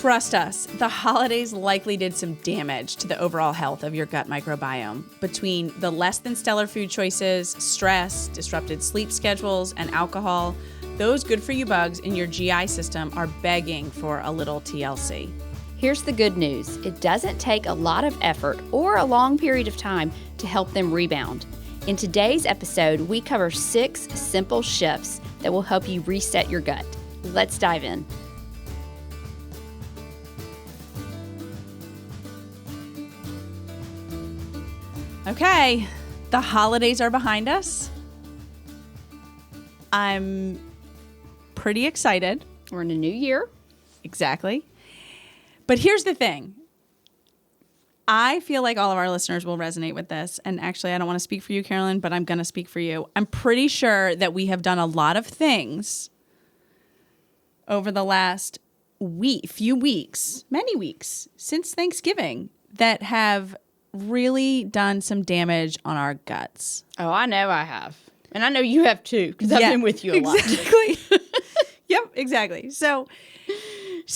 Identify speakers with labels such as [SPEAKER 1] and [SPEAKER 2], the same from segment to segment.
[SPEAKER 1] Trust us, the holidays likely did some damage to the overall health of your gut microbiome. Between the less than stellar food choices, stress, disrupted sleep schedules, and alcohol, those good-for-you bugs in your GI system are begging for a little TLC.
[SPEAKER 2] Here's the good news. It doesn't take a lot of effort or a long period of time to help them rebound. In today's episode, we cover 6 simple shifts that will help you reset your gut. Let's dive in.
[SPEAKER 1] Okay, the holidays are behind us. I'm pretty excited.
[SPEAKER 2] We're in a new year.
[SPEAKER 1] Exactly. But here's the thing. I feel like all of our listeners will resonate with this. And actually, I don't want to speak for you, Carolyn, but I'm going to speak for you. I'm pretty sure that we have done a lot of things over the last few weeks, many weeks, since Thanksgiving that have really done some damage on our guts.
[SPEAKER 2] Oh, I know I have. And I know you have too, because I've been with you a lot.
[SPEAKER 1] Exactly. Yep, exactly. So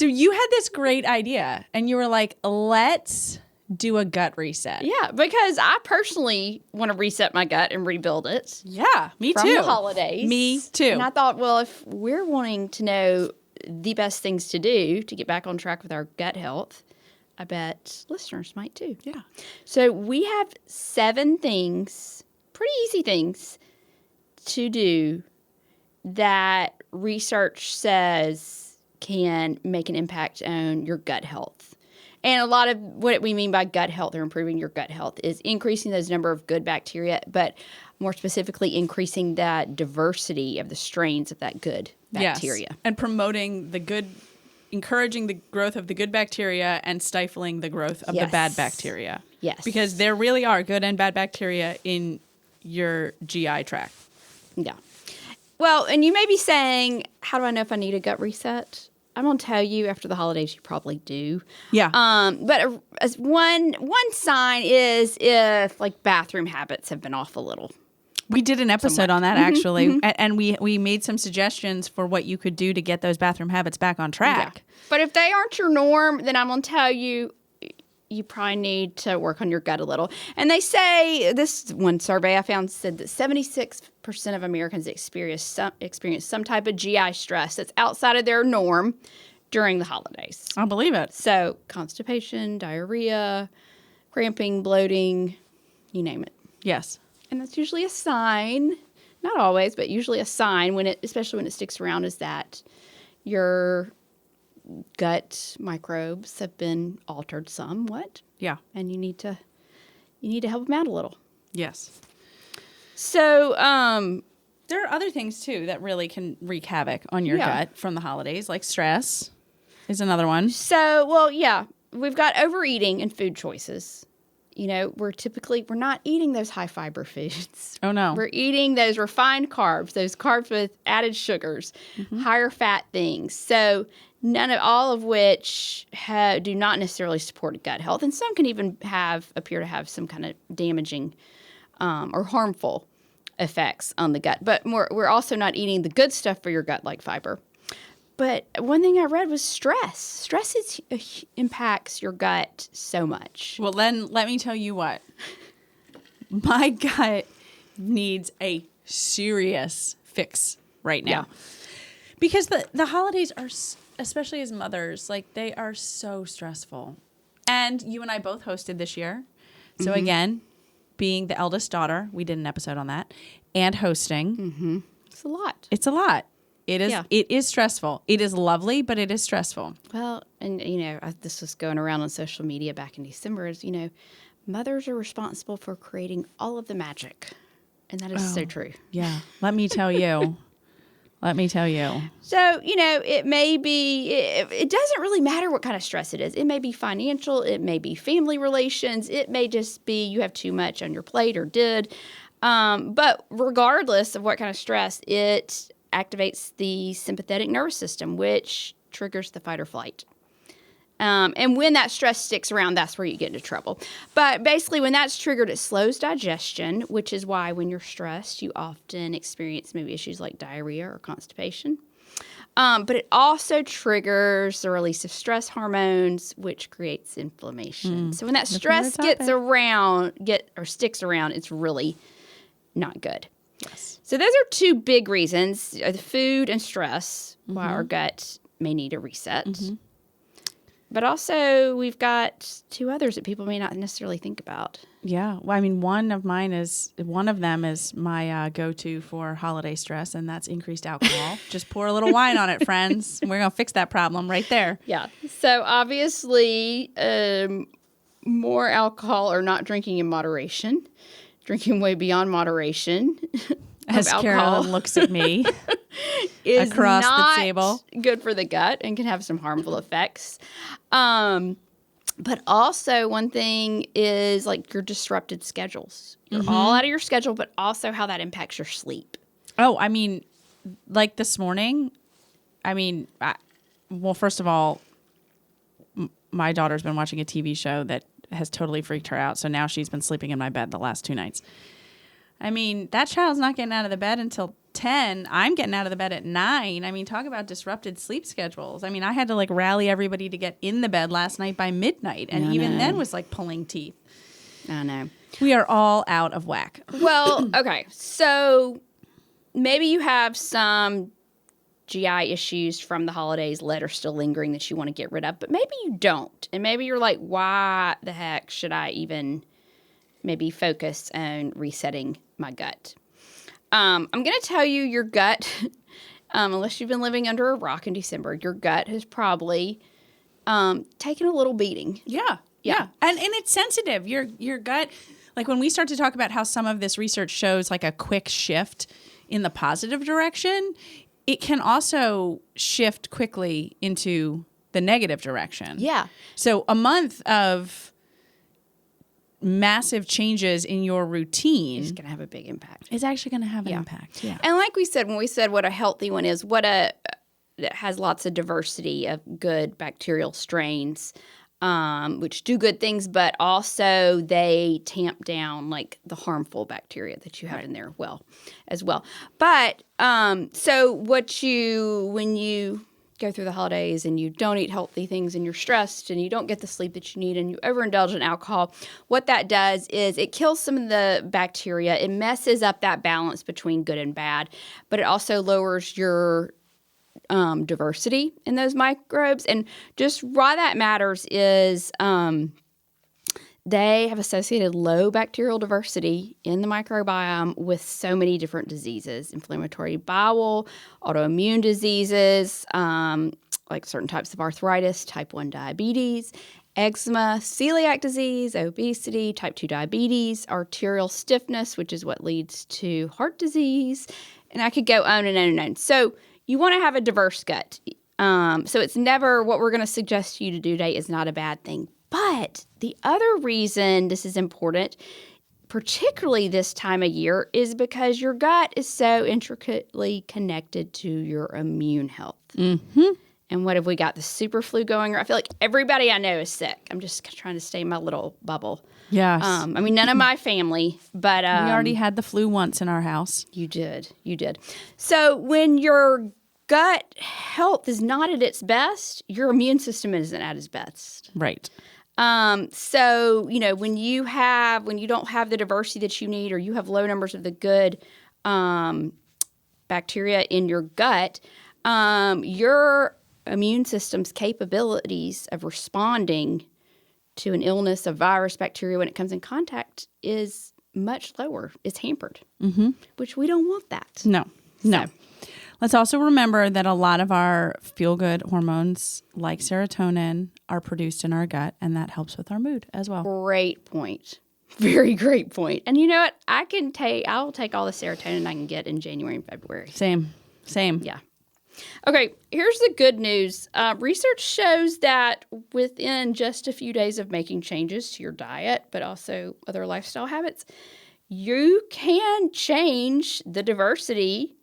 [SPEAKER 1] you had this great idea and you were like, let's do a gut reset.
[SPEAKER 2] Yeah, because I personally want to reset my gut and rebuild it.
[SPEAKER 1] Yeah, me too.
[SPEAKER 2] From the holidays.
[SPEAKER 1] Me too.
[SPEAKER 2] And I thought, well, if we're wanting to know the best things to do to get back on track with our gut health, I bet listeners might too.
[SPEAKER 1] Yeah.
[SPEAKER 2] So we have 7 things, pretty easy things to do that research says can make an impact on your gut health. And a lot of what we mean by gut health or improving your gut health is increasing those number of good bacteria, but more specifically increasing that diversity of the strains of that good bacteria.
[SPEAKER 1] Yes. And promoting the good, encouraging the growth of the good bacteria and stifling the growth of the bad bacteria.
[SPEAKER 2] Yes.
[SPEAKER 1] Because there really are good and bad bacteria in your GI tract.
[SPEAKER 2] Yeah. Well, and you may be saying, how do I know if I need a gut reset? I'm going to tell you after the holidays, you probably do.
[SPEAKER 1] Yeah.
[SPEAKER 2] But as one sign is if like bathroom habits have been off a little.
[SPEAKER 1] We did an episode on that actually, and we made some suggestions for what you could do to get those bathroom habits back on track.
[SPEAKER 2] Yeah. But if they aren't your norm, then I'm going to tell you, you probably need to work on your gut a little. And they say, this one survey I found said that 76% of Americans experience some type of GI stress that's outside of their norm during the holidays.
[SPEAKER 1] I believe it.
[SPEAKER 2] So constipation, diarrhea, cramping, bloating, you name it.
[SPEAKER 1] Yes.
[SPEAKER 2] And that's usually a sign, not always, but usually a sign, especially when it sticks around, is that your gut microbes have been altered somewhat.
[SPEAKER 1] Yeah.
[SPEAKER 2] And you need to help them out a little.
[SPEAKER 1] Yes.
[SPEAKER 2] So
[SPEAKER 1] there are other things too that really can wreak havoc on your gut from the holidays, like stress is another one.
[SPEAKER 2] So, well, yeah, we've got overeating and food choices. You know, we're not eating those high fiber foods.
[SPEAKER 1] Oh, no.
[SPEAKER 2] We're eating those refined carbs, those carbs with added sugars, higher fat things. So all of which do not necessarily support gut health. And some can even appear to have some kind of damaging or harmful effects on the gut. But we're also not eating the good stuff for your gut, like fiber. But one thing I read was stress. Stress impacts your gut so much.
[SPEAKER 1] Well, then let me tell you what. My gut needs a serious fix right now.
[SPEAKER 2] Yeah.
[SPEAKER 1] Because the holidays are, especially as mothers, like they are so stressful. And you and I both hosted this year. So again, being the eldest daughter, we did an episode on that, and hosting.
[SPEAKER 2] Mm-hmm. It's a lot.
[SPEAKER 1] It's a lot. It is. Yeah. It is stressful. It is lovely, but it is stressful.
[SPEAKER 2] Well, and this was going around on social media back in December. Is mothers are responsible for creating all of the magic, and that is so true.
[SPEAKER 1] Yeah. Let me tell you. Let me tell you.
[SPEAKER 2] So it may be. It doesn't really matter what kind of stress it is. It may be financial. It may be family relations. It may just be you have too much on your plate or did. But regardless of what kind of stress, it activates the sympathetic nervous system, which triggers the fight or flight. And when that stress sticks around, that's where you get into trouble. But basically, when that's triggered, it slows digestion, which is why when you're stressed, you often experience maybe issues like diarrhea or constipation. But it also triggers the release of stress hormones, which creates inflammation. So when that stress sticks around, it's really not good.
[SPEAKER 1] Yes.
[SPEAKER 2] So those are two big reasons, the food and stress, why our gut may need a reset. But also we've got two others that people may not necessarily think about.
[SPEAKER 1] Yeah. Well, I mean, one of them is my go-to for holiday stress, and that's increased alcohol. Just pour a little wine on it, friends. We're going to fix that problem right there.
[SPEAKER 2] Yeah. So obviously, more alcohol or not drinking in moderation, drinking way beyond moderation.
[SPEAKER 1] As Carolyn looks at me
[SPEAKER 2] is
[SPEAKER 1] across
[SPEAKER 2] not
[SPEAKER 1] the table.
[SPEAKER 2] Good for the gut and can have some harmful effects. But also one thing is like your disrupted schedules. You're all out of your schedule, but also how that impacts your sleep.
[SPEAKER 1] Oh, I mean, like this morning, well, first of all, my daughter's been watching a TV show that has totally freaked her out. So now she's been sleeping in my bed the last 2 nights. I mean, that child's not getting out of the bed until 10. I'm getting out of the bed at 9. I mean, talk about disrupted sleep schedules. I mean, I had to like rally everybody to get in the bed last night by midnight. And even then was like pulling teeth.
[SPEAKER 2] I know.
[SPEAKER 1] We are all out of whack.
[SPEAKER 2] Well, okay. So maybe you have some GI issues from the holidays that are still lingering that you want to get rid of, but maybe you don't. And maybe you're like, why the heck should I even maybe focus on resetting my gut? I'm going to tell you your gut, unless you've been living under a rock in December, your gut has probably taken a little beating.
[SPEAKER 1] Yeah. And it's sensitive. Your gut, like when we start to talk about how some of this research shows like a quick shift in the positive direction, it can also shift quickly into the negative direction.
[SPEAKER 2] Yeah.
[SPEAKER 1] So a month of massive changes in your routine
[SPEAKER 2] It's going to have a big impact.
[SPEAKER 1] Is actually going to have an impact. Yeah.
[SPEAKER 2] And like we said, when we said what a healthy one is, that has lots of diversity of good bacterial strains, which do good things, but also they tamp down like the harmful bacteria that you have in there as well. But so when you go through the holidays and you don't eat healthy things and you're stressed and you don't get the sleep that you need and you overindulge in alcohol, what that does is it kills some of the bacteria. It messes up that balance between good and bad, but it also lowers your diversity in those microbes. And just why that matters is they have associated low bacterial diversity in the microbiome with so many different diseases, inflammatory bowel, autoimmune diseases, like certain types of arthritis, type 1 diabetes, eczema, celiac disease, obesity, type 2 diabetes, arterial stiffness, which is what leads to heart disease. And I could go on and on and on. So you want to have a diverse gut. So it's never what we're going to suggest to you to do today is not a bad thing. But the other reason this is important, particularly this time of year, is because your gut is so intricately connected to your immune health. Mm-hmm. And what have we got? The super flu going? I feel like everybody I know is sick. I'm just trying to stay in my little bubble.
[SPEAKER 1] Yes.
[SPEAKER 2] I mean, none of my family, but
[SPEAKER 1] we already had the flu once in our house.
[SPEAKER 2] You did. So when your gut health is not at its best, your immune system isn't at its best.
[SPEAKER 1] Right.
[SPEAKER 2] So, when you don't have the diversity that you need, or you have low numbers of the good bacteria in your gut, your immune system's capabilities of responding to an illness, a virus, bacteria, when it comes in contact is much lower. It's hampered, which we don't want that.
[SPEAKER 1] No. Let's also remember that a lot of our feel-good hormones, like serotonin, are produced in our gut, and that helps with our mood as well.
[SPEAKER 2] Great point. Very great point. And you know what? I'll take all the serotonin I can get in January and February.
[SPEAKER 1] Same.
[SPEAKER 2] Yeah. Okay, here's the good news. Research shows that within just a few days of making changes to your diet, but also other lifestyle habits, you can change the diversity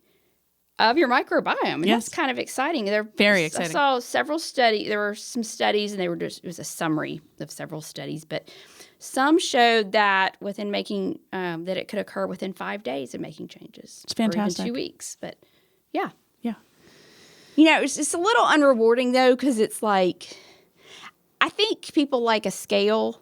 [SPEAKER 2] of your microbiome. And
[SPEAKER 1] yes.
[SPEAKER 2] That's kind of exciting. They're
[SPEAKER 1] very exciting.
[SPEAKER 2] I saw several studies. There were some studies, and it was a summary of several studies, but some showed that within making, that it could occur within 5 days of making changes.
[SPEAKER 1] It's fantastic.
[SPEAKER 2] Or even 2 weeks, but yeah. You know, it's a little unrewarding though, because it's like, I think people like a scale.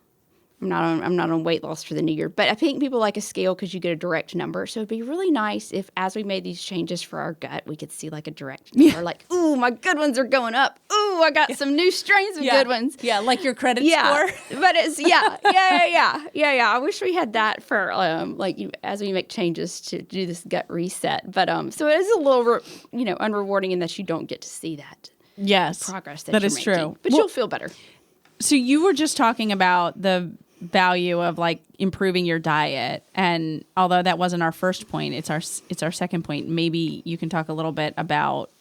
[SPEAKER 2] I'm not on weight loss for the new year, but I think people like a scale because you get a direct number. So it'd be really nice if, as we made these changes for our gut, we could see like a direct number. Like, ooh, my good ones are going up. Ooh, I got some new strains of good ones.
[SPEAKER 1] Yeah, like your credit score.
[SPEAKER 2] But it's I wish we had that for as we make changes to do this gut reset. But so it is a little unrewarding in that you don't get to see that.
[SPEAKER 1] Yes,
[SPEAKER 2] progress
[SPEAKER 1] that
[SPEAKER 2] you're
[SPEAKER 1] is
[SPEAKER 2] making.
[SPEAKER 1] true.
[SPEAKER 2] But you'll feel better.
[SPEAKER 1] So you were just talking about the value of like improving your diet, and although that wasn't our first point, it's our second point. Maybe you can talk a little bit about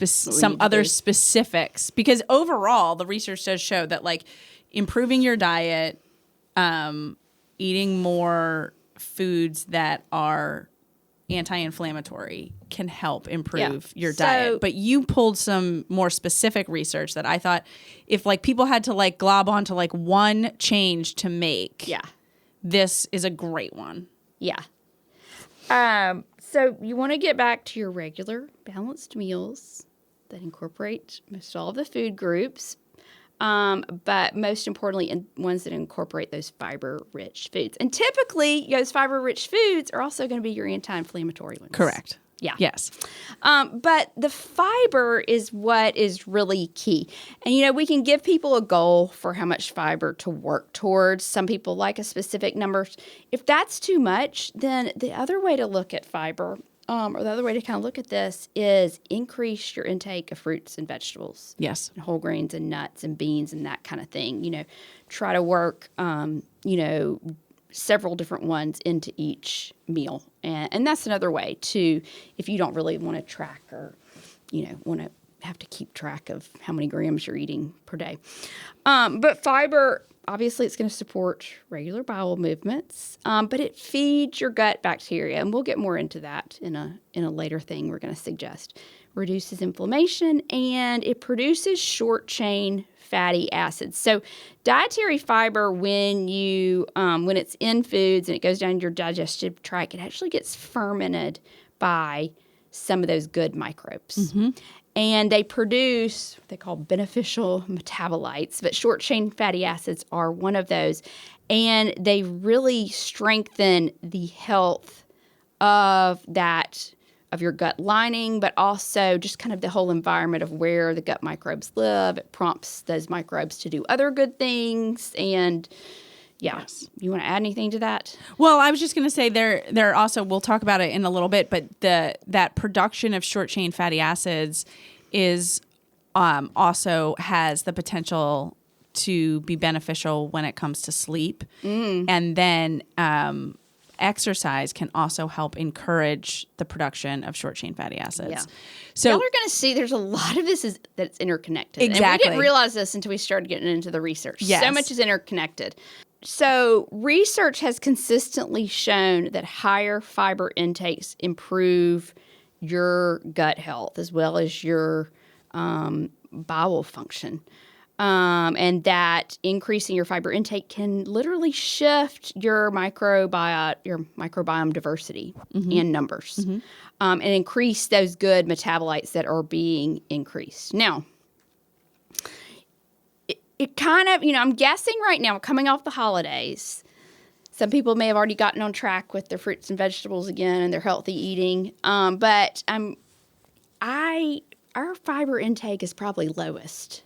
[SPEAKER 1] some other specifics, because overall the research does show that like improving your diet, eating more foods that are anti-inflammatory can help improve your diet. But you pulled some more specific research that I thought if like people had to like glob onto like one change to make, this is a great one.
[SPEAKER 2] Yeah. So you want to get back to your regular balanced meals that incorporate most all of the food groups, but most importantly, ones that incorporate those fiber-rich foods. And typically, those fiber-rich foods are also going to be your anti-inflammatory ones.
[SPEAKER 1] Correct.
[SPEAKER 2] Yeah.
[SPEAKER 1] Yes.
[SPEAKER 2] But the fiber is what is really key. And, we can give people a goal for how much fiber to work towards. Some people like a specific number. If that's too much, then the other way to look at fiber, or the other way to kind of look at this, is increase your intake of fruits and vegetables.
[SPEAKER 1] Yes.
[SPEAKER 2] And whole grains and nuts and beans and that kind of thing. Try to work, several different ones into each meal. And that's another way to, if you don't really want to track or, want to have to keep track of how many grams you're eating per day. But fiber, obviously it's going to support regular bowel movements, but it feeds your gut bacteria. And we'll get more into that in a later thing we're going to suggest. Reduces inflammation, and it produces short-chain fatty acids. So dietary fiber, when it's in foods and it goes down your digestive tract, it actually gets fermented by some of those good microbes. Mm-hmm. And they produce what they call beneficial metabolites, but short-chain fatty acids are one of those. And they really strengthen the health of your gut lining, but also just kind of the whole environment of where the gut microbes live. It prompts those microbes to do other good things. And yes. You want to add anything to that?
[SPEAKER 1] Well, I was just going to say there also, we'll talk about it in a little bit, but that production of short chain fatty acids is also has the potential to be beneficial when it comes to sleep. And then exercise can also help encourage the production of short-chain fatty acids. Yeah.
[SPEAKER 2] So y'all are going to see there's a lot of this that's interconnected.
[SPEAKER 1] Exactly.
[SPEAKER 2] And we didn't realize this until we started getting into the research.
[SPEAKER 1] Yes.
[SPEAKER 2] So much is interconnected. So research has consistently shown that higher fiber intakes improve your gut health as well as your bowel function. And that increasing your fiber intake can literally shift your microbiome diversity and numbers, and increase those good metabolites that are being increased. Now, it kind of, I'm guessing right now, coming off the holidays, some people may have already gotten on track with their fruits and vegetables again and their healthy eating, but our fiber intake is probably lowest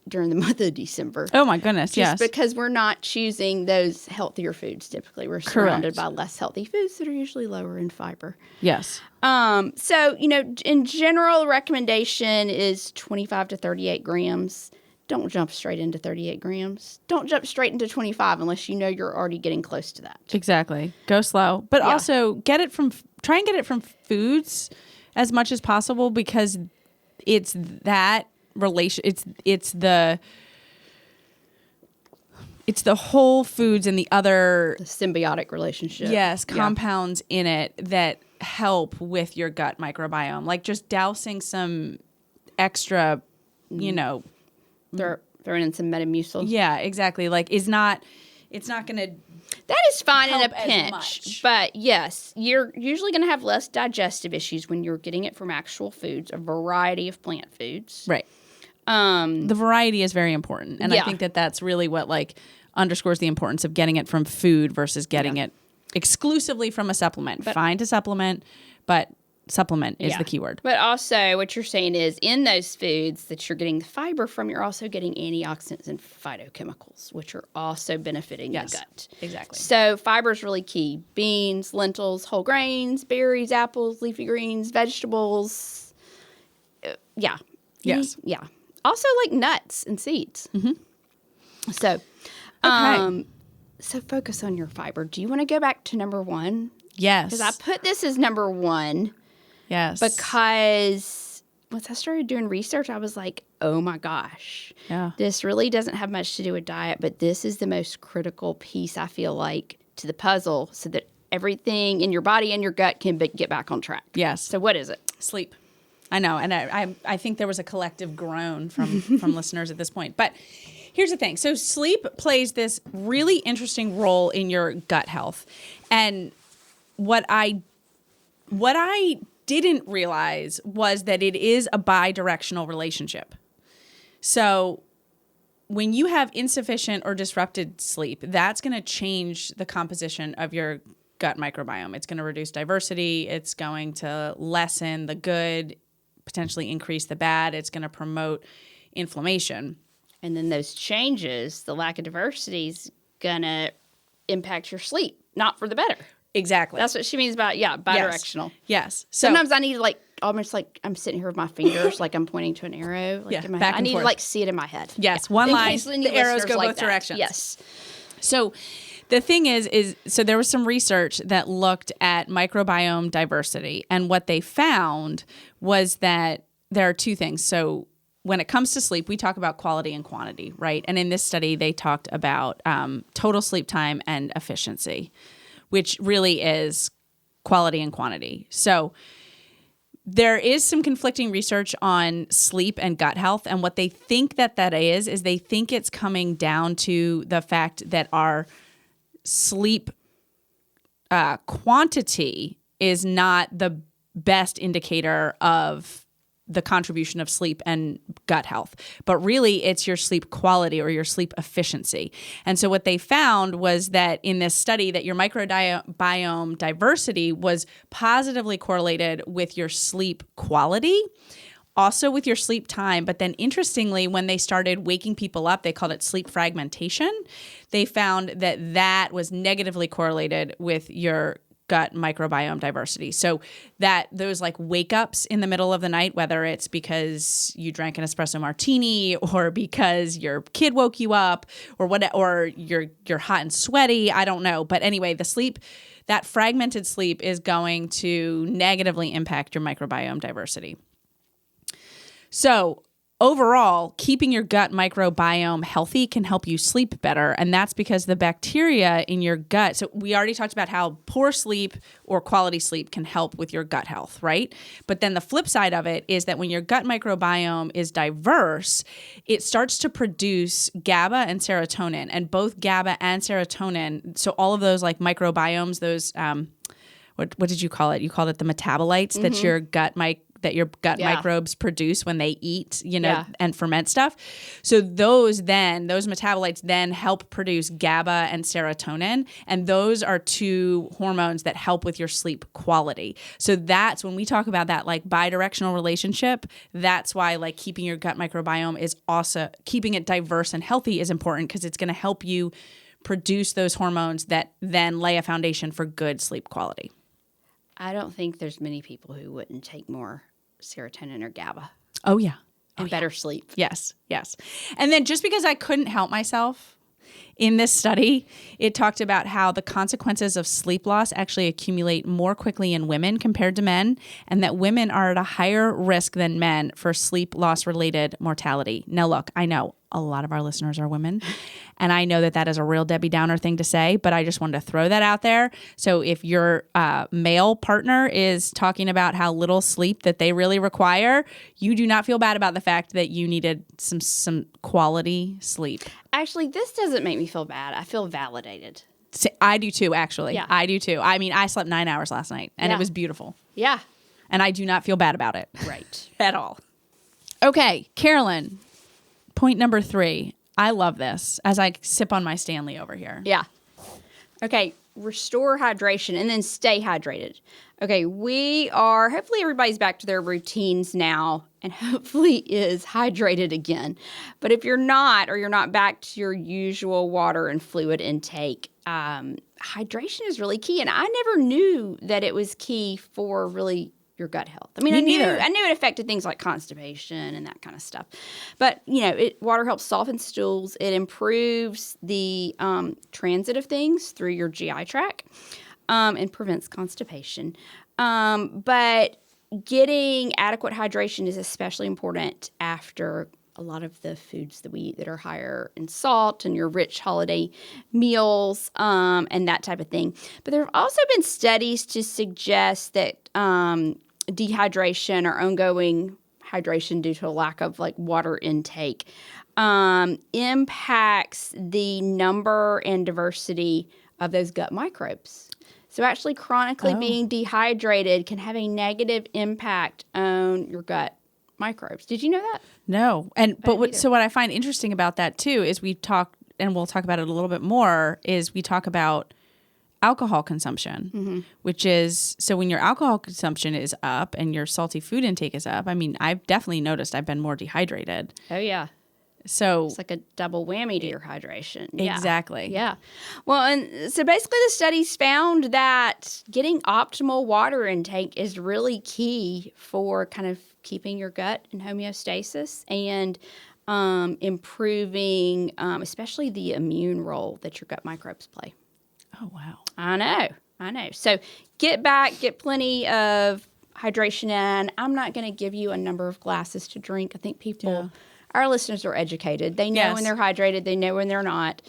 [SPEAKER 2] during the month of December.
[SPEAKER 1] Oh my goodness, yes.
[SPEAKER 2] Just because we're not choosing those healthier foods typically. We're surrounded by less healthy foods that are usually lower in fiber.
[SPEAKER 1] Yes.
[SPEAKER 2] So, in general, recommendation is 25 to 38 grams. Don't jump straight into 38 grams. Don't jump straight into 25 unless you know you're already getting close to that.
[SPEAKER 1] Exactly. Go slow. But also try and get it from foods as much as possible, because it's that relation, it's the whole foods and the
[SPEAKER 2] symbiotic relationship.
[SPEAKER 1] Yes, compounds in it that help with your gut microbiome. Like just dousing some extra,
[SPEAKER 2] throwing in some Metamucil.
[SPEAKER 1] Yeah, exactly. Like it's not going to
[SPEAKER 2] That is fine in a
[SPEAKER 1] help as
[SPEAKER 2] pinch.
[SPEAKER 1] much.
[SPEAKER 2] But yes, you're usually going to have less digestive issues when you're getting it from actual foods, a variety of plant foods.
[SPEAKER 1] Right. The variety is very important. And I think that that's really what like underscores the importance of getting it from food versus getting it exclusively from a supplement. Find a supplement, but supplement is the key word.
[SPEAKER 2] But also what you're saying is in those foods that you're getting the fiber from, you're also getting antioxidants and phytochemicals, which are also benefiting the gut.
[SPEAKER 1] Exactly.
[SPEAKER 2] So fiber is really key. Beans, lentils, whole grains, berries, apples, leafy greens, vegetables.
[SPEAKER 1] Yes.
[SPEAKER 2] Yeah. Also like nuts and seeds. Mm-hmm. So, so focus on your fiber. Do you want to go back to number 1?
[SPEAKER 1] Yes.
[SPEAKER 2] Because I put this as number 1.
[SPEAKER 1] Yes.
[SPEAKER 2] Because once I started doing research, I was like, oh my gosh.
[SPEAKER 1] Yeah.
[SPEAKER 2] This really doesn't have much to do with diet, but this is the most critical piece, I feel like, to the puzzle so that everything in your body and your gut can get back on track.
[SPEAKER 1] Yes.
[SPEAKER 2] So what is it?
[SPEAKER 1] Sleep. I know. And I think there was a collective groan from listeners at this point. But here's the thing. So sleep plays this really interesting role in your gut health. And what I didn't realize was that it is a bi-directional relationship. So when you have insufficient or disrupted sleep, that's going to change the composition of your gut microbiome. It's going to reduce diversity. It's going to lessen the good, potentially increase the bad. It's going to promote inflammation.
[SPEAKER 2] And then those changes, the lack of diversity is going to impact your sleep, not for the better.
[SPEAKER 1] Exactly.
[SPEAKER 2] That's what she means by, bidirectional.
[SPEAKER 1] Yes. So,
[SPEAKER 2] sometimes I need to almost like I'm sitting here with my fingers, like I'm pointing to an arrow. Like in my head. I need to see it in my head.
[SPEAKER 1] Yes. One line, the arrows go both directions.
[SPEAKER 2] Yes.
[SPEAKER 1] So the thing is so there was some research that looked at microbiome diversity. And what they found was that there are 2 things. So when it comes to sleep, we talk about quality and quantity, right? And in this study, they talked about total sleep time and efficiency, which really is quality and quantity. So there is some conflicting research on sleep and gut health. And what they think that is they think it's coming down to the fact that our sleep quantity is not the best indicator of the contribution of sleep and gut health, but really it's your sleep quality or your sleep efficiency. And so what they found was that in this study that your microbiome diversity was positively correlated with your sleep quality, also with your sleep time. But then interestingly, when they started waking people up, they called it sleep fragmentation. They found that that was negatively correlated with your gut microbiome diversity. So that those like wake ups in the middle of the night, whether it's because you drank an espresso martini or because your kid woke you up or what, or you're hot and sweaty, I don't know. But anyway, the sleep, that fragmented sleep is going to negatively impact your microbiome diversity. So overall, keeping your gut microbiome healthy can help you sleep better. And that's because the bacteria in your gut, so we already talked about how poor sleep or quality sleep can help with your gut health, right? But then the flip side of it is that when your gut microbiome is diverse, it starts to produce GABA and serotonin. And both GABA and serotonin, so all of those like microbiomes, those, what did you call it? You called it the metabolites that your gut microbes produce when they eat, and ferment stuff. So those metabolites then help produce GABA and serotonin. And those are 2 hormones that help with your sleep quality. So that's when we talk about that like bidirectional relationship, that's why like keeping your gut microbiome is also keeping it diverse and healthy is important because it's going to help you produce those hormones that then lay a foundation for good sleep quality.
[SPEAKER 2] I don't think there's many people who wouldn't take more serotonin or GABA.
[SPEAKER 1] Oh, yeah.
[SPEAKER 2] And better sleep.
[SPEAKER 1] Yes. And then just because I couldn't help myself, in this study, it talked about how the consequences of sleep loss actually accumulate more quickly in women compared to men, and that women are at a higher risk than men for sleep loss-related mortality. Now, look, I know a lot of our listeners are women, and I know that that is a real Debbie Downer thing to say, but I just wanted to throw that out there. So if your male partner is talking about how little sleep that they really require, you do not feel bad about the fact that you needed some quality sleep.
[SPEAKER 2] Actually, this doesn't make me feel bad. I feel validated.
[SPEAKER 1] I do too, actually.
[SPEAKER 2] Yeah.
[SPEAKER 1] I do too. I mean, I slept 9 hours last night, and it was beautiful.
[SPEAKER 2] Yeah.
[SPEAKER 1] And I do not feel bad about it.
[SPEAKER 2] Right.
[SPEAKER 1] At all. Okay, Carolyn, point number 3. I love this as I sip on my Stanley over here.
[SPEAKER 2] Yeah. Okay, restore hydration and then stay hydrated. Okay, hopefully everybody's back to their routines now and hopefully is hydrated again. But if you're not, or you're not back to your usual water and fluid intake, hydration is really key. And I never knew that it was key for really your gut health. I mean, I knew it affected things like constipation and that kind of stuff. But, water helps soften stools. It improves the transit of things through your GI tract and prevents constipation. But getting adequate hydration is especially important after a lot of the foods that we eat that are higher in salt and your rich holiday meals and that type of thing. But there have also been studies to suggest that dehydration or ongoing hydration due to a lack of water intake impacts the number and diversity of those gut microbes. So actually chronically being dehydrated can have a negative impact on your gut microbes. Did you know that?
[SPEAKER 1] No. So what I find interesting about that too is we'll talk about it a little bit more, is we talk about alcohol consumption, which is, so when your alcohol consumption is up and your salty food intake is up, I mean, I've definitely noticed I've been more dehydrated.
[SPEAKER 2] Oh, yeah.
[SPEAKER 1] So
[SPEAKER 2] it's like a double whammy to your hydration.
[SPEAKER 1] Exactly.
[SPEAKER 2] Yeah. Well, and so basically the studies found that getting optimal water intake is really key for kind of keeping your gut in homeostasis and improving especially the immune role that your gut microbes play.
[SPEAKER 1] Oh, wow.
[SPEAKER 2] I know. So get plenty of hydration in. I'm not going to give you a number of glasses to drink. I think our listeners are educated. They know when they're hydrated. They know when they're not.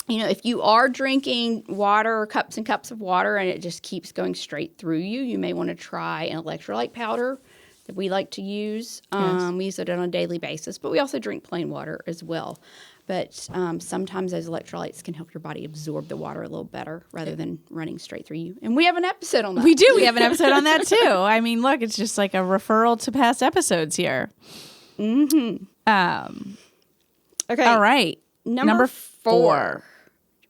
[SPEAKER 2] If you are drinking water, cups and cups of water, and it just keeps going straight through you may want to try an electrolyte powder that we like to use. We use it on a daily basis, but we also drink plain water as well. But sometimes those electrolytes can help your body absorb the water a little better rather than running straight through you. And we have an episode on that.
[SPEAKER 1] We do. We have an episode on that, too. I mean, look, it's just like a referral to past episodes here.
[SPEAKER 2] Mm-hmm. Okay.
[SPEAKER 1] All right.
[SPEAKER 2] Number 4.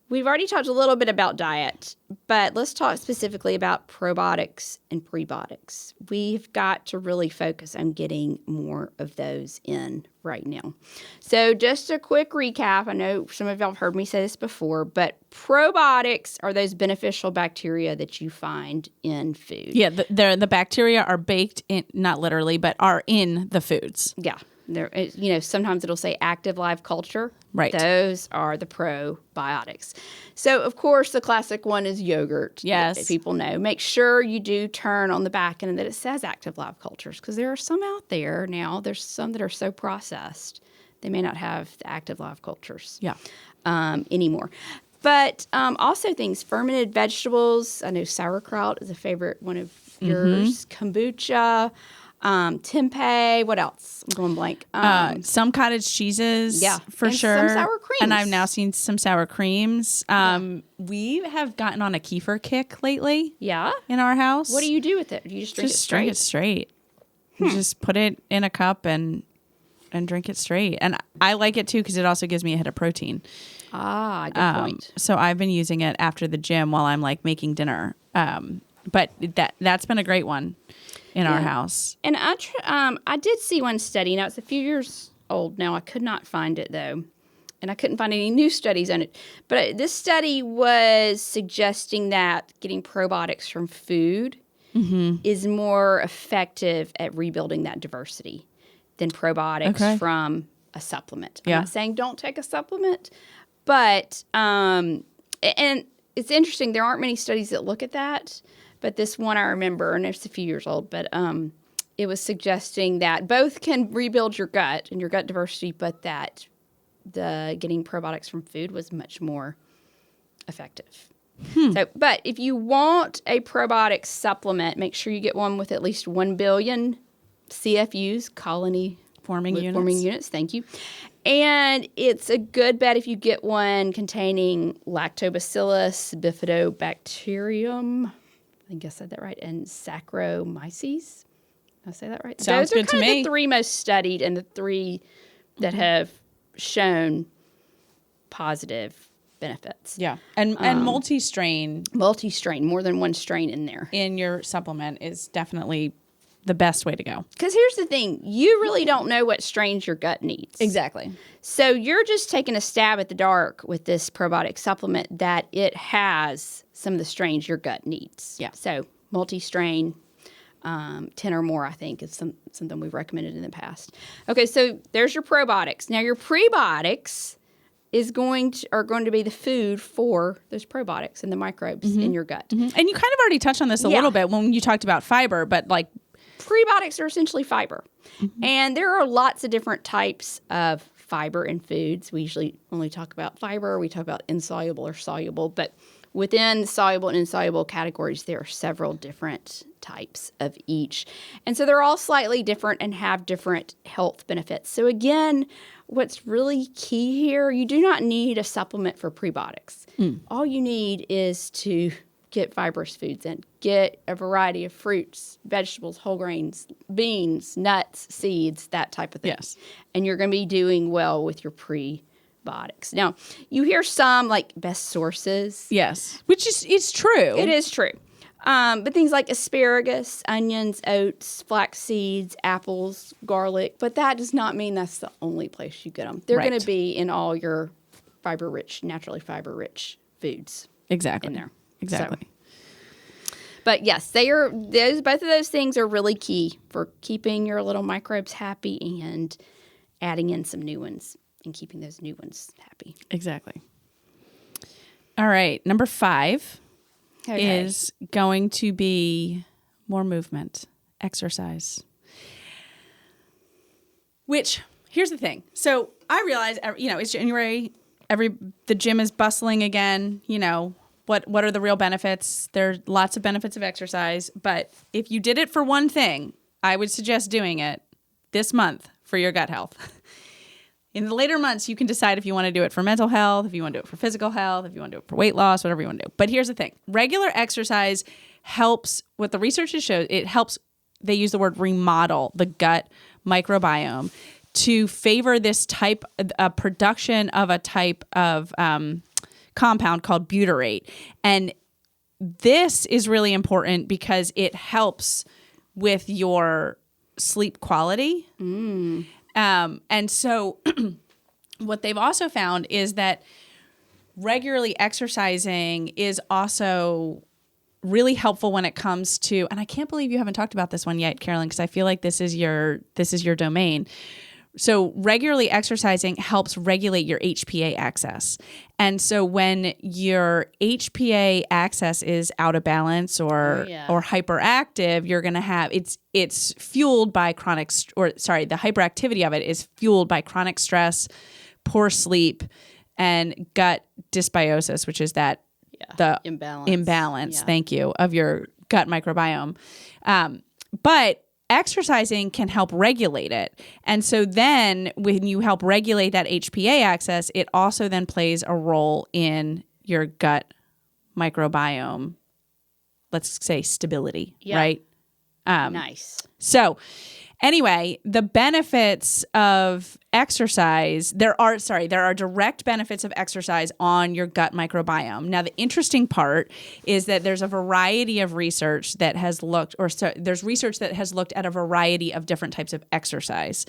[SPEAKER 2] We've already talked a little bit about diet, but let's talk specifically about probiotics and prebiotics. We've got to really focus on getting more of those in right now. So just a quick recap. I know some of y'all have heard me say this before, but probiotics are those beneficial bacteria that you find in food.
[SPEAKER 1] Yeah, the bacteria are baked in, not literally, but are in the foods.
[SPEAKER 2] Yeah. Sometimes it'll say active live culture.
[SPEAKER 1] Right.
[SPEAKER 2] Those are the probiotics. So, of course, the classic one is yogurt.
[SPEAKER 1] Yes.
[SPEAKER 2] That people know. Make sure you do turn on the back end that it says active live cultures, because there are some out there now. There's some that are so processed they may not have the active live cultures anymore. But also things, fermented vegetables. I know sauerkraut is a favorite one of yours. Kombucha. Tempeh, what else? I'm going blank.
[SPEAKER 1] Some cottage cheeses, for
[SPEAKER 2] and
[SPEAKER 1] sure.
[SPEAKER 2] Some sour creams.
[SPEAKER 1] And I've now seen some sour creams. We have gotten on a kefir kick lately.
[SPEAKER 2] Yeah?
[SPEAKER 1] In our house.
[SPEAKER 2] What do you do with it? Do you just drink it straight?
[SPEAKER 1] Drink it straight. You just put it in a cup and drink it straight. And I like it, too, because it also gives me a hit of protein.
[SPEAKER 2] Ah, good point.
[SPEAKER 1] So I've been using it after the gym while I'm, making dinner. But that's been a great one in our house.
[SPEAKER 2] And I did see one study. Now, it's a few years old now. I could not find it, though. And I couldn't find any new studies on it. But this study was suggesting that getting probiotics from food is more effective at rebuilding that diversity than probiotics from a supplement. I'm not saying don't take a supplement, but and it's interesting. There aren't many studies that look at that. But this one I remember, and it's a few years old, but it was suggesting that both can rebuild your gut and your gut diversity, but that the getting probiotics from food was much more effective. So, but if you want a probiotic supplement, make sure you get one with at least 1 billion CFUs, colony forming units. Thank you. And it's a good bet if you get one containing Lactobacillus bifidobacterium. I think I said that right. And Saccharomyces. Did I say that right?
[SPEAKER 1] Sounds
[SPEAKER 2] Those are
[SPEAKER 1] good to
[SPEAKER 2] kind of
[SPEAKER 1] me.
[SPEAKER 2] the 3 most studied and the 3 that have shown positive benefits.
[SPEAKER 1] Yeah. And multi-strain
[SPEAKER 2] Multi-strain, more than one strain in there.
[SPEAKER 1] in your supplement is definitely the best way to go.
[SPEAKER 2] Because here's the thing. You really don't know what strains your gut needs.
[SPEAKER 1] Exactly.
[SPEAKER 2] So you're just taking a stab at the dark with this probiotic supplement that it has some of the strains your gut needs.
[SPEAKER 1] Yeah.
[SPEAKER 2] So multi-strain, 10 or more, I think, is something we've recommended in the past. Okay, so there's your probiotics. Now your prebiotics are going to be the food for those probiotics and the microbes in your gut.
[SPEAKER 1] And you kind of already touched on this a little bit when you talked about fiber, but like
[SPEAKER 2] prebiotics are essentially fiber. And there are lots of different types of fiber in foods. We usually only talk about fiber. We talk about insoluble or soluble. But within soluble and insoluble categories, there are several different types of each. And so they're all slightly different and have different health benefits. So again, what's really key here, you do not need a supplement for prebiotics. All you need is to get fibrous foods in. Get a variety of fruits, vegetables, whole grains, beans, nuts, seeds, that type of thing.
[SPEAKER 1] Yes.
[SPEAKER 2] And you're going to be doing well with your prebiotics. Now, you hear some like best sources.
[SPEAKER 1] yes, which is it's true.
[SPEAKER 2] It is true. But things like asparagus, onions, oats, flax seeds, apples, garlic. But that does not mean that's the only place you get them. They're
[SPEAKER 1] Right.
[SPEAKER 2] going to be in all your naturally fiber-rich foods.
[SPEAKER 1] Exactly.
[SPEAKER 2] In there.
[SPEAKER 1] Exactly.
[SPEAKER 2] But yes, both of those things are really key for keeping your little microbes happy and adding in some new ones and keeping those new ones happy.
[SPEAKER 1] Exactly. All right. Number 5 is going to be more movement, exercise. Which, here's the thing. So I realize, it's January. The gym is bustling again. What are the real benefits? There are lots of benefits of exercise. But if you did it for one thing, I would suggest doing it this month for your gut health. In the later months, you can decide if you want to do it for mental health, if you want to do it for physical health, if you want to do it for weight loss, whatever you want to do. But here's the thing. Regular exercise helps, what the research has shown, it helps, they use the word remodel the gut microbiome to favor this type, production of a type of compound called butyrate. And this is really important because it helps with your sleep quality. And so what they've also found is that regularly exercising is also really helpful when it comes to, and I can't believe you haven't talked about this one yet, Carolyn, because I feel like this is your domain. So regularly exercising helps regulate your HPA axis. And so when your HPA axis is out of balance or hyperactive, you're going to have, it's fueled by the hyperactivity of it is fueled by chronic stress, poor sleep, and gut dysbiosis, which is the imbalance, thank you, of your gut microbiome. But exercising can help regulate it. And so then when you help regulate that HPA axis, it also then plays a role in your gut microbiome, let's say stability, right?
[SPEAKER 2] Nice.
[SPEAKER 1] So anyway, the benefits of exercise, there are direct benefits of exercise on your gut microbiome. Now, the interesting part is that there's a variety of research that has looked, there's research that has looked at a variety of different types of exercise.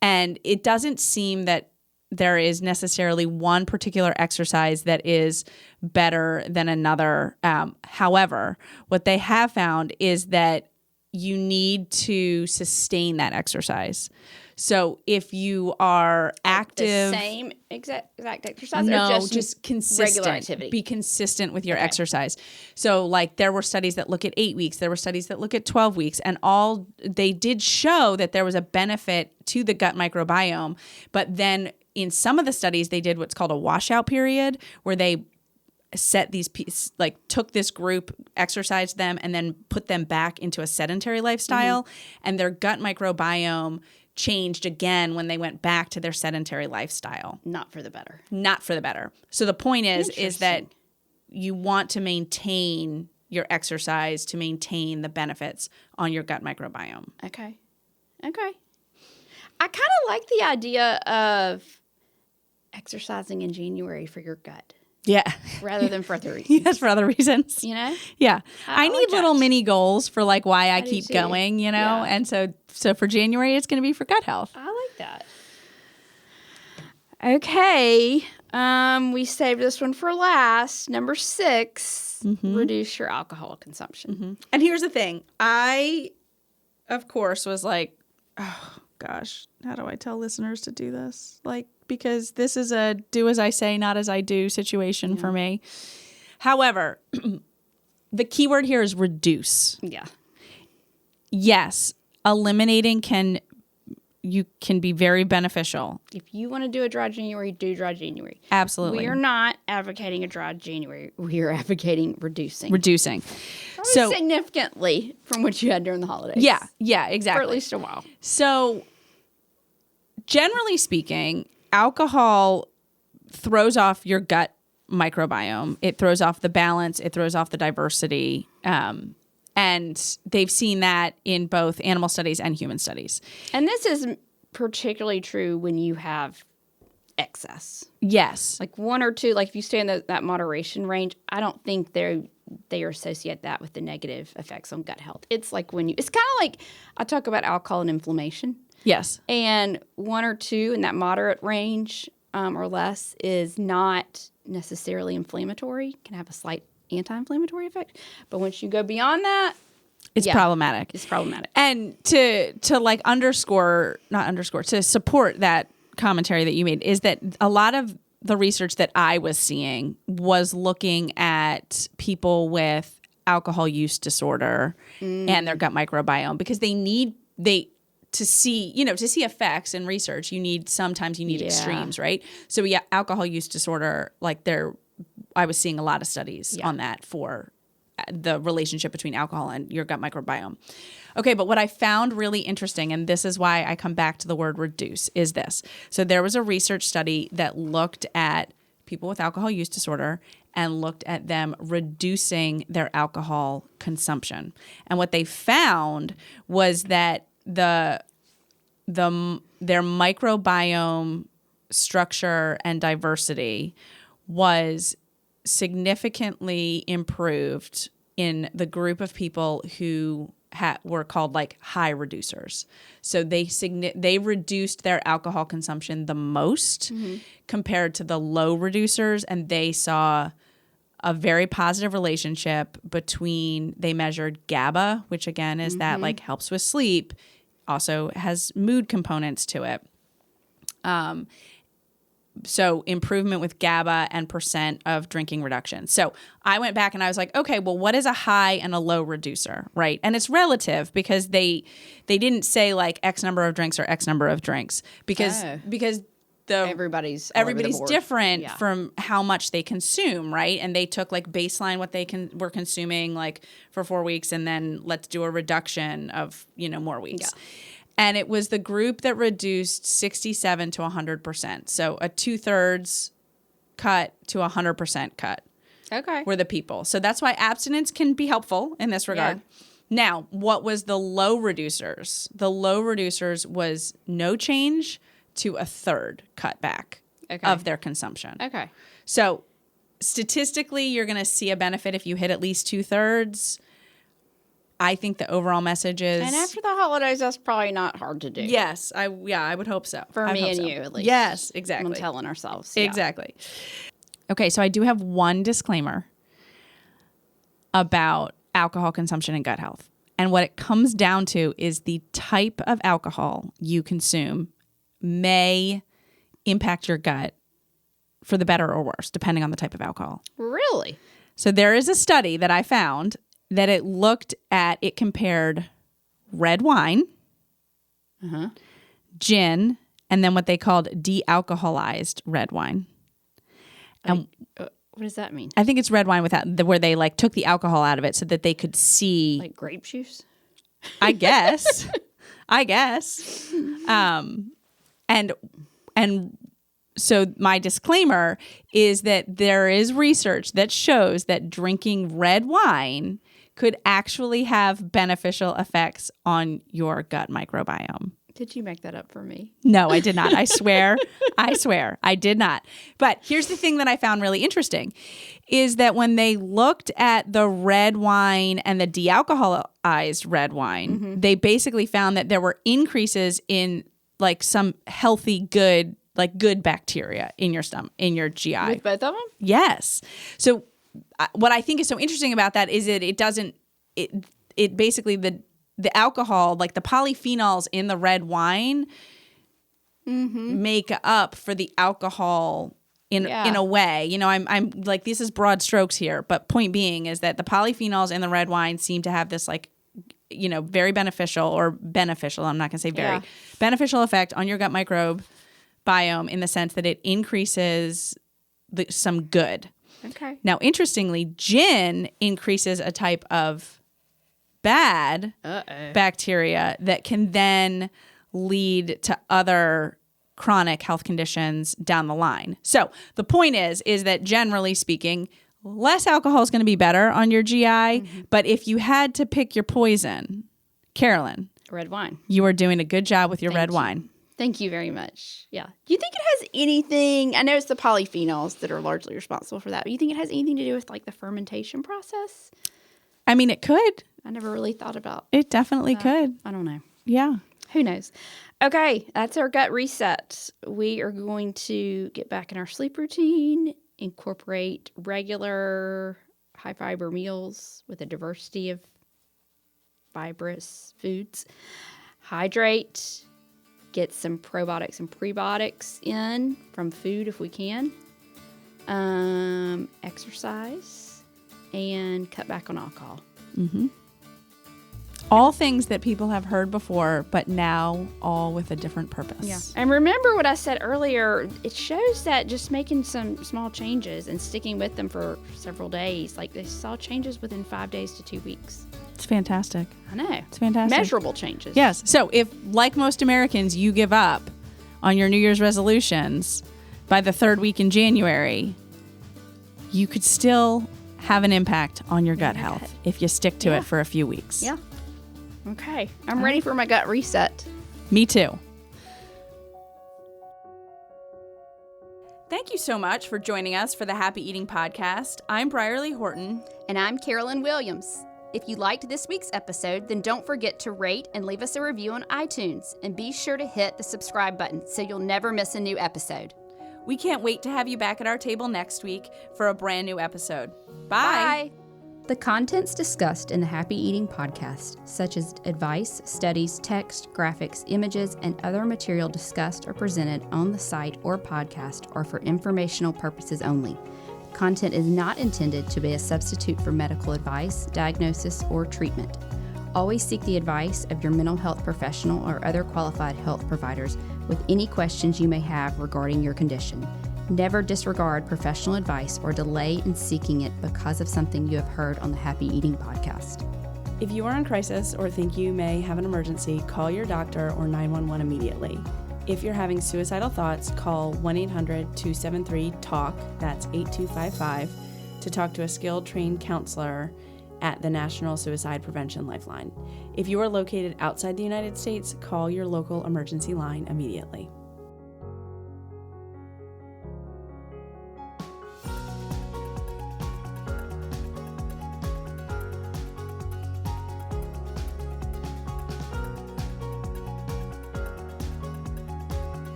[SPEAKER 1] And it doesn't seem that there is necessarily one particular exercise that is better than another. However, what they have found is that you need to sustain that exercise. So if you are active,
[SPEAKER 2] the same exact exercise,
[SPEAKER 1] no,
[SPEAKER 2] or
[SPEAKER 1] just consistent.
[SPEAKER 2] Regular activity.
[SPEAKER 1] Be consistent with your exercise. So like there were studies that look at 8 weeks, there were studies that look at 12 weeks, and they did show that there was a benefit to the gut microbiome. But then in some of the studies, they did what's called a washout period, where they set these pieces, like took this group, exercised them, and then put them back into a sedentary lifestyle, and their gut microbiome changed again when they went back to their sedentary lifestyle.
[SPEAKER 2] Not for the better.
[SPEAKER 1] Not for the better. So the point is that you want to maintain your exercise to maintain the benefits on your gut microbiome.
[SPEAKER 2] Okay. I kind of like the idea of exercising in January for your gut.
[SPEAKER 1] Yeah.
[SPEAKER 2] Rather than for other reasons.
[SPEAKER 1] Yes, for other reasons.
[SPEAKER 2] You know?
[SPEAKER 1] Yeah. I
[SPEAKER 2] like
[SPEAKER 1] need little
[SPEAKER 2] that.
[SPEAKER 1] mini goals for like why I
[SPEAKER 2] do
[SPEAKER 1] keep
[SPEAKER 2] too.
[SPEAKER 1] going, you know?
[SPEAKER 2] Yeah.
[SPEAKER 1] And so for January, it's going to be for gut health.
[SPEAKER 2] I like that. Okay. We saved this one for last. Number 6, reduce your alcohol consumption.
[SPEAKER 1] And here's the thing. I, of course, was like, oh, gosh, how do I tell listeners to do this? Like, because this is a do as I say, not as I do situation for me. However, the key word here is reduce.
[SPEAKER 2] Yeah.
[SPEAKER 1] Yes, eliminating can be very beneficial.
[SPEAKER 2] If you want to do a dry January, do dry January.
[SPEAKER 1] Absolutely.
[SPEAKER 2] We are not advocating a dry January. We are advocating reducing.
[SPEAKER 1] Reducing.
[SPEAKER 2] Probably
[SPEAKER 1] So
[SPEAKER 2] significantly from what you had during the holidays.
[SPEAKER 1] yeah,
[SPEAKER 2] For
[SPEAKER 1] exactly.
[SPEAKER 2] at least a while.
[SPEAKER 1] So generally speaking, alcohol throws off your gut microbiome. It throws off the balance. It throws off the diversity. And they've seen that in both animal studies and human studies.
[SPEAKER 2] And this is particularly true when you have excess.
[SPEAKER 1] Yes.
[SPEAKER 2] Like 1 or 2, like if you stay in that moderation range, I don't think they associate that with the negative effects on gut health. It's like it's kind of like I talk about alcohol and inflammation.
[SPEAKER 1] Yes.
[SPEAKER 2] And 1 or 2 in that moderate range or less is not necessarily inflammatory. Can have a slight anti-inflammatory effect. But once you go beyond that,
[SPEAKER 1] It's problematic.
[SPEAKER 2] It's problematic.
[SPEAKER 1] And to like to support that commentary that you made is that a lot of the research that I was seeing was looking at people with alcohol use disorder and their gut microbiome because to see effects in research, sometimes you need extremes, right? So alcohol use disorder, I was seeing a lot of studies on that for the relationship between alcohol and your gut microbiome. Okay, but what I found really interesting, and this is why I come back to the word reduce, is this. So there was a research study that looked at people with alcohol use disorder and looked at them reducing their alcohol consumption. And what they found was that their microbiome structure and diversity was significantly improved in the group of people who were called like high reducers. So they reduced their alcohol consumption the most compared to the low reducers, and they saw a very positive relationship between, they measured GABA, which again is that like helps with sleep, also has mood components to it. So improvement with GABA and % of drinking reduction. So I went back and I was like, okay, well, what is a high and a low reducer, right? And it's relative because they didn't say like X number of drinks or X number of drinks because
[SPEAKER 2] everybody's all over the board.
[SPEAKER 1] different from how much they consume, right? And they took like baseline what they were consuming like for 4 weeks, and then let's do a reduction of more weeks. Yeah. And it was the group that reduced 67 to 100%. So a 2/3 cut to 100% cut.
[SPEAKER 2] Okay.
[SPEAKER 1] Were the people. So that's why abstinence can be helpful in this regard. Yeah. Now, what was the low reducers? The low reducers was no change to a 1/3 cut back of their consumption.
[SPEAKER 2] Okay.
[SPEAKER 1] So statistically, you're going to see a benefit if you hit at least 2/3. I think the overall message is...
[SPEAKER 2] And after the holidays, that's probably not hard to do.
[SPEAKER 1] Yes. I would hope so.
[SPEAKER 2] For me and you, at least.
[SPEAKER 1] Yes, exactly.
[SPEAKER 2] I'm telling ourselves.
[SPEAKER 1] Exactly. Okay, so I do have one disclaimer about alcohol consumption and gut health. And what it comes down to is the type of alcohol you consume may impact your gut for the better or worse, depending on the type of alcohol.
[SPEAKER 2] Really?
[SPEAKER 1] So there is a study that I found that it compared red wine, gin, and then what they called de-alcoholized red wine. And
[SPEAKER 2] what does that mean?
[SPEAKER 1] I think it's red wine where they like took the alcohol out of it so that they could see,
[SPEAKER 2] like grape juice.
[SPEAKER 1] I guess. I guess. And so my disclaimer is that there is research that shows that drinking red wine could actually have beneficial effects on your gut microbiome.
[SPEAKER 2] Did you make that up for me?
[SPEAKER 1] No, I did not. I swear, I did not. But here's the thing that I found really interesting is that when they looked at the red wine and the dealcoholized red wine, they basically found that there were increases in like some healthy, good bacteria in your stomach, in your GI.
[SPEAKER 2] With both of them?
[SPEAKER 1] Yes. So what I think is so interesting about that is that it basically the alcohol, like the polyphenols in the red wine, make up for the alcohol in a way. You know, I'm like, this is broad strokes here, but point being is that the polyphenols in the red wine seem to have this like, you know, very beneficial, I'm not going to say very, beneficial effect on your gut microbiome in the sense that it increases some good.
[SPEAKER 2] Okay.
[SPEAKER 1] Now, interestingly, gin increases a type of bad bacteria that can then lead to other chronic health conditions down the line. So the point is that generally speaking, less alcohol is going to be better on your GI. But if you had to pick your poison, Carolyn,
[SPEAKER 2] red wine.
[SPEAKER 1] You are doing a good job with your red wine.
[SPEAKER 2] Thank you very much. Yeah. Do you think it has anything, I know it's the polyphenols that are largely responsible for that, but you think it has anything to do with like the fermentation process?
[SPEAKER 1] I mean, it could.
[SPEAKER 2] I never really thought about
[SPEAKER 1] it. Definitely could.
[SPEAKER 2] I don't know.
[SPEAKER 1] Yeah.
[SPEAKER 2] Who knows? Okay, that's our gut reset. We are going to get back in our sleep routine, incorporate regular high fiber meals with a diversity of fibrous foods, hydrate, get some probiotics and prebiotics in from food if we can, exercise, and cut back on alcohol.
[SPEAKER 1] All things that people have heard before, but now all with a different purpose.
[SPEAKER 2] Yeah. And remember what I said earlier, it shows that just making some small changes and sticking with them for several days, like they saw changes within 5 days to 2 weeks.
[SPEAKER 1] It's fantastic.
[SPEAKER 2] I know.
[SPEAKER 1] It's fantastic.
[SPEAKER 2] Measurable changes.
[SPEAKER 1] Yes. So if, like most Americans, you give up on your New Year's resolutions by the third week in January, you could still have an impact on your gut health if you stick to it for a few weeks.
[SPEAKER 2] Yeah. Okay. I'm ready for my gut reset.
[SPEAKER 1] Me too. Thank you so much for joining us for the Happy Eating Podcast. I'm Brierley Horton.
[SPEAKER 2] And I'm Carolyn Williams. If you liked this week's episode, then don't forget to rate and leave us a review on iTunes. And be sure to hit the subscribe button so you'll never miss a new episode.
[SPEAKER 1] We can't wait to have you back at our table next week for a brand new episode. Bye.
[SPEAKER 2] The contents discussed in the Happy Eating Podcast, such as advice, studies, text, graphics, images, and other material discussed or presented on the site or podcast, are for informational purposes only. Content is not intended to be a substitute for medical advice, diagnosis, or treatment. Always seek the advice of your mental health professional or other qualified health providers with any questions you may have regarding your condition. Never disregard professional advice or delay in seeking it because of something you have heard on the Happy Eating Podcast.
[SPEAKER 1] If you are in crisis or think you may have an emergency, call your doctor or 911 immediately. If you're having suicidal thoughts, call 1-800-273-TALK, that's 8255, to talk to a skilled trained counselor at the National Suicide Prevention Lifeline. If you are located outside the United States, call your local emergency line immediately.